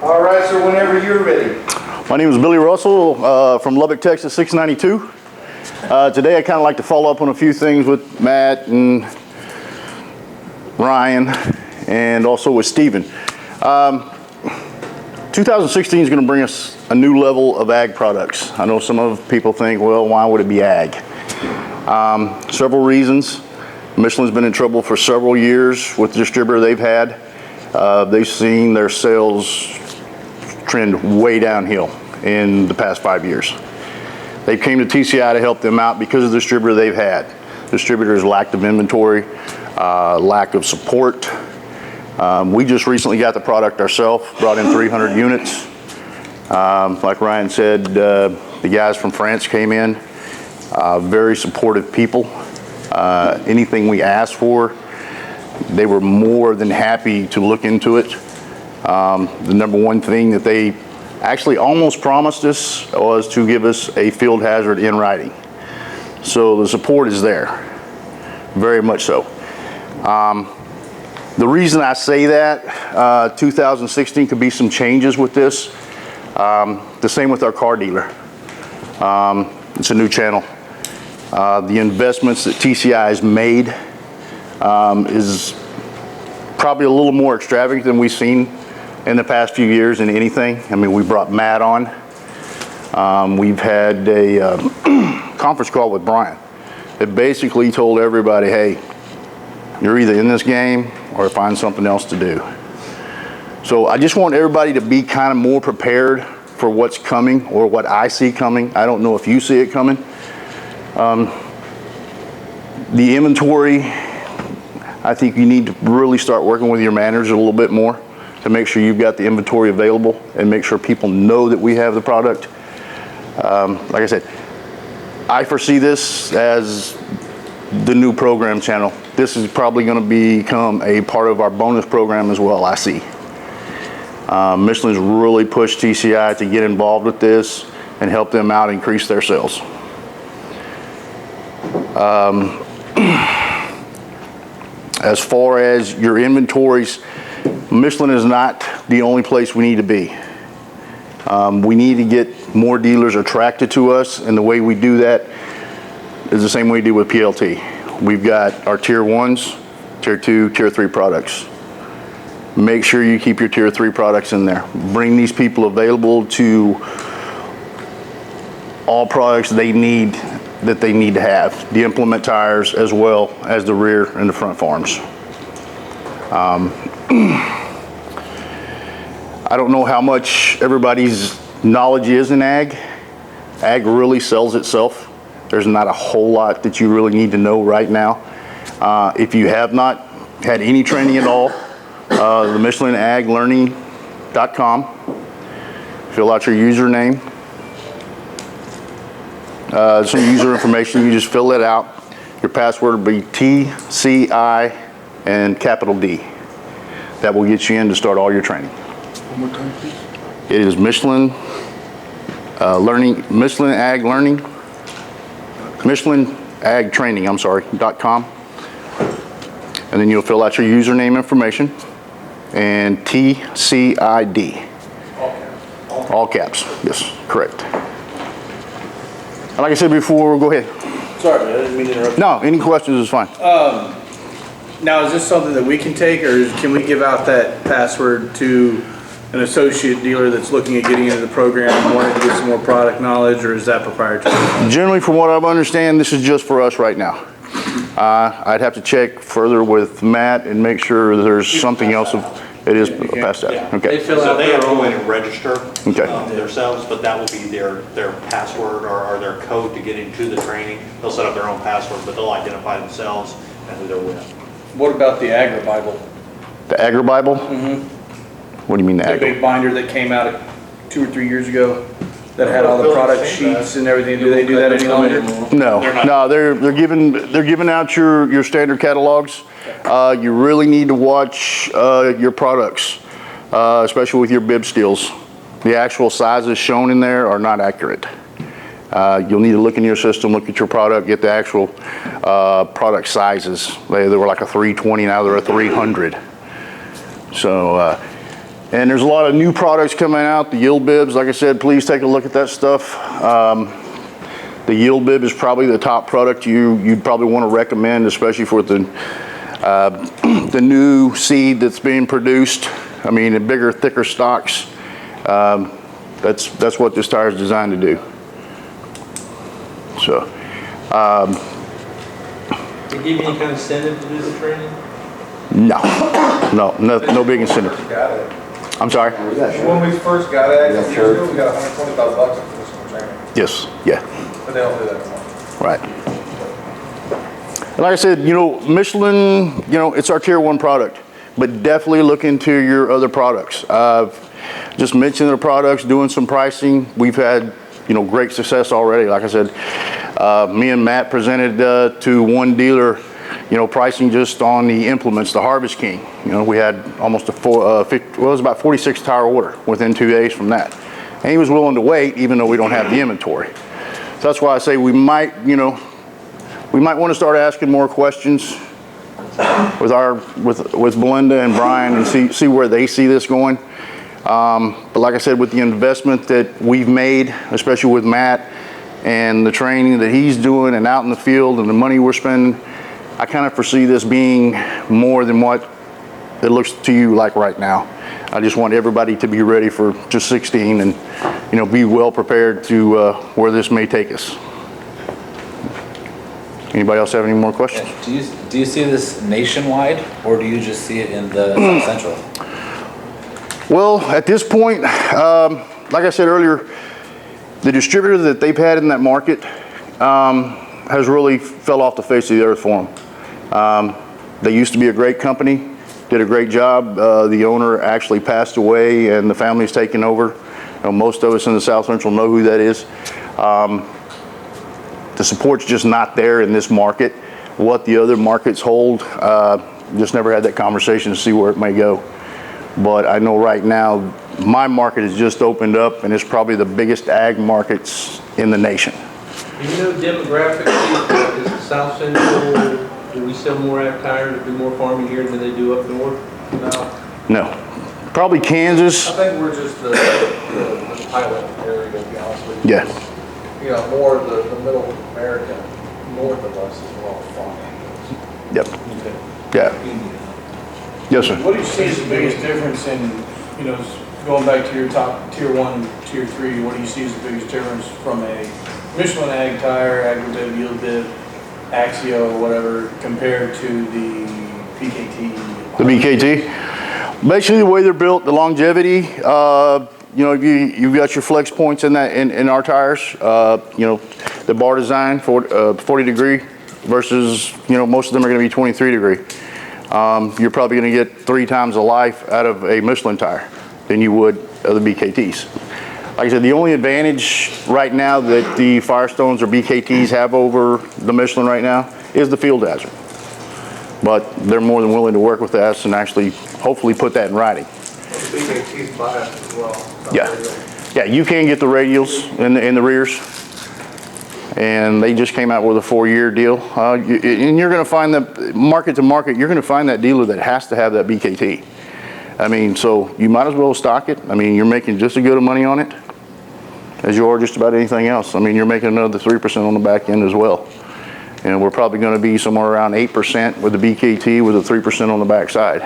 All right, sir, whenever you're ready. My name is Billy Russell from Lubbock, Texas, 692. Today I kind of like to follow up on a few things with Matt and Ryan and also with Steven. 2016 is going to bring us a new level of ag products. I know some of people think, well, why would it be ag? Several reasons. Michelin's been in trouble for several years with the distributor they've had. They've seen their sales trend way downhill in the past 5 years. They came to TCI to help them out because of the distributor they've had. Distributors' lack of inventory, lack of support. We just recently got the product ourselves, brought in 300 units. Like Ryan said, the guys from France came in, very supportive people. Anything we asked for, they were more than happy to look into it. The number one thing that they actually almost promised us was to give us a field hazard in writing. So the support is there, very much so. The reason I say that, 2016 could be some changes with this. The same with our car dealer. It's a new channel. The investments that TCI has made is probably a little more extravagant than we've seen in the past few years in anything. I mean, we brought Matt on. We've had a conference call with Brian that basically told everybody, hey, you're either in this game or find something else to do. So I just want everybody to be kind of more prepared for what's coming or what I see coming. I don't know if you see it coming. The inventory, I think you need to really start working with your managers a little bit more to make sure you've got the inventory available and make sure people know that we have the product. Like I said, I foresee this as the new program channel. This is probably going to become a part of our bonus program as well, I see. Michelin's really pushed TCI to get involved with this and help them out increase their sales. As far as your inventories, Michelin is not the only place we need to be. We need to get more dealers attracted to us, and the way we do that is the same way we do with PLT. We've got our tier 1s, tier 2, tier 3 products. Make sure you keep your tier 3 products in there. Bring these people available to all products they need to have. The implement tires as well as the rear and the front farms. I don't know how much everybody's knowledge is in ag. Ag really sells itself. There's not a whole lot that you really need to know right now. If you have not had any training at all, the MichelinAgLearning.com. Fill out your username. Some user information, you just fill it out. Your password will be TCI and capital D. That will get you in to start all your training. One more time, please. It is Michelin Ag Learning, MichelinAgTraining.com. And then you'll fill out your username information and TCID. All caps, yes, correct. And like I said before, go ahead. Sorry, I didn't mean to interrupt. No, any questions is fine. Now, is this something that we can take, or can we give out that password to an associate dealer that's looking at getting into the program and wanting to get some more product knowledge, or is that proprietary? Generally, from what I understand, this is just for us right now. I'd have to check further with Matt and make sure there's something else. It is past that. Yeah. Okay. So they have to go in and register Okay. themselves, but that will be their password or their code to get into the training. They'll set up their own password, but they'll identify themselves and who they're with. What about the Agri Bible? The Agri Bible? Mm-hmm. What do you mean the The Agri? big binder that came out 2 or 3 years ago that had all the product sheets and everything. Do they do that any longer? No, they're giving out your standard catalogs. You really need to watch your products, especially with your bib steels. The actual sizes shown in there are not accurate. You'll need to look in your system, look at your product, get the actual product sizes. They were like a 320, now they're a 300. So And there's a lot of new products coming out. The yield bibs, like I said, please take a look at that stuff. The yield bib is probably the top product you'd probably want to recommend, especially for the new seed that's being produced. I mean, in bigger, thicker stocks. That's what this tire is designed to do. So. They give you any kind of incentive to do the training? No big incentive. Got it. I'm sorry? When we first got it, years ago, we got $120,000 for this one training, Yes, yeah, but they don't do that anymore. right. And like I said, Michelin, it's our tier 1 product, but definitely look into your other products. Just mentioning the products, doing some pricing. We've had, great success already. Like I said, me and Matt presented to one dealer, pricing just on the implements, the Harvest King. We had almost it was about 46 tire order within 2 days from that. And he was willing to wait even though we don't have the inventory. So that's why I say we might want to start asking more questions with Belinda and Brian and see where they see this going. But like I said, with the investment that we've made, especially with Matt and the training that he's doing and out in the field and the money we're spending, I kind of foresee this being more than what it looks to you like right now. I just want everybody to be ready for just 16 and, be well prepared to where this may take us. Anybody else have any more questions? Do you see this nationwide, or do you just see it in the South Central? Well, at this point, like I said earlier, the distributor that they've had in that market has really fell off the face of the earth for them. They used to be a great company, did a great job. The owner actually passed away and the family's taken over. Most of us in the South Central know who that is. The support's just not there in this market. What the other markets hold, just never had that conversation to see where it may go. But I know right now, my market has just opened up and it's probably the biggest ag markets in the nation. Do you know demographically, is the South Central, do we sell more ag tires, do more farming here than they do up north? No. Probably Kansas. I think we're just the pilot area, to be honest with you. Yeah. More of the middle America, north of us is more farming. Yep. Yeah. Yes, sir. What do you see as the biggest difference in, going back to your top tier 1, tier 3, what do you see as the biggest difference from a Michelin ag tire, AgriBib, yield bib, Axio, whatever, compared to the PKT? The BKT. Basically, the way they're built, the longevity. You've got your flex points in that in our tires. The bar design for 40 degree versus most of them are going to be 23 degree. You're probably going to get 3 times the life out of a Michelin tire than you would of the BKTs. Like I said, the only advantage right now that the Firestones or BKTs have over the Michelin right now is the field hazard. But they're more than willing to work with us and actually hopefully put that in writing. BKT's biased as well. Yeah, you can get the radials in the rears. And they just came out with a 4-year deal. And you're going to find that market to market, you're going to find that dealer that has to have that BKT. I mean, so you might as well stock it. I mean, you're making just as good of money on it as you are just about anything else. I mean, you're making another 3% on the back end as well. And we're probably going to be somewhere around 8% with the BKT with a 3% on the back side.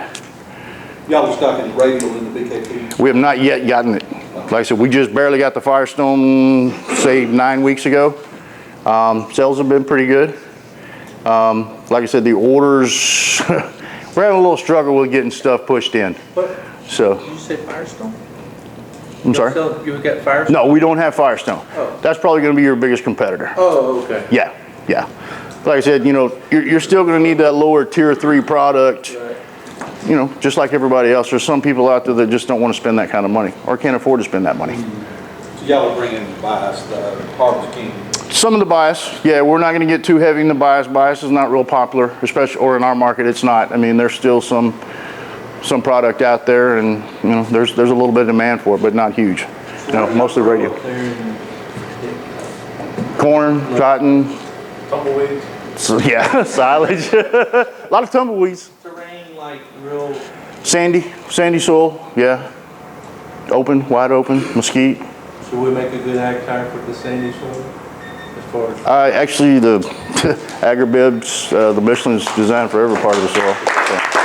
Y'all are stocking radial in the BKT? We have not yet gotten it. Like I said, we just barely got the Firestone, say 9 weeks ago. Sales have been pretty good. Like I said, the orders, we're having a little struggle with getting stuff pushed in. What? So, Did you say Firestone? I'm sorry? You got Firestone? No, we don't have Firestone. Oh. That's probably going to be your biggest competitor. Oh, okay. Yeah. Like I said, you're still going to need that lower tier 3 product. Right. Just like everybody else. There's some people out there that just don't want to spend that kind of money or can't afford to spend that money. So y'all are bringing bias, the Harvest King. Some of the bias, yeah, we're not going to get too heavy in the bias. Bias is not real popular, especially, or in our market, it's not. I mean, there's still some product out there, and there's a little bit of demand for it, but not huge. Mostly radio. Corn, cotton. Tumbleweeds. So, yeah, silage. A lot of tumbleweeds. Terrain like real. Sandy soil, yeah. open, wide open, mesquite. Should we make a good ag tire for the sandy soil? As far as Actually, the Agribibs, the Michelin's designed for every part of the soil. So.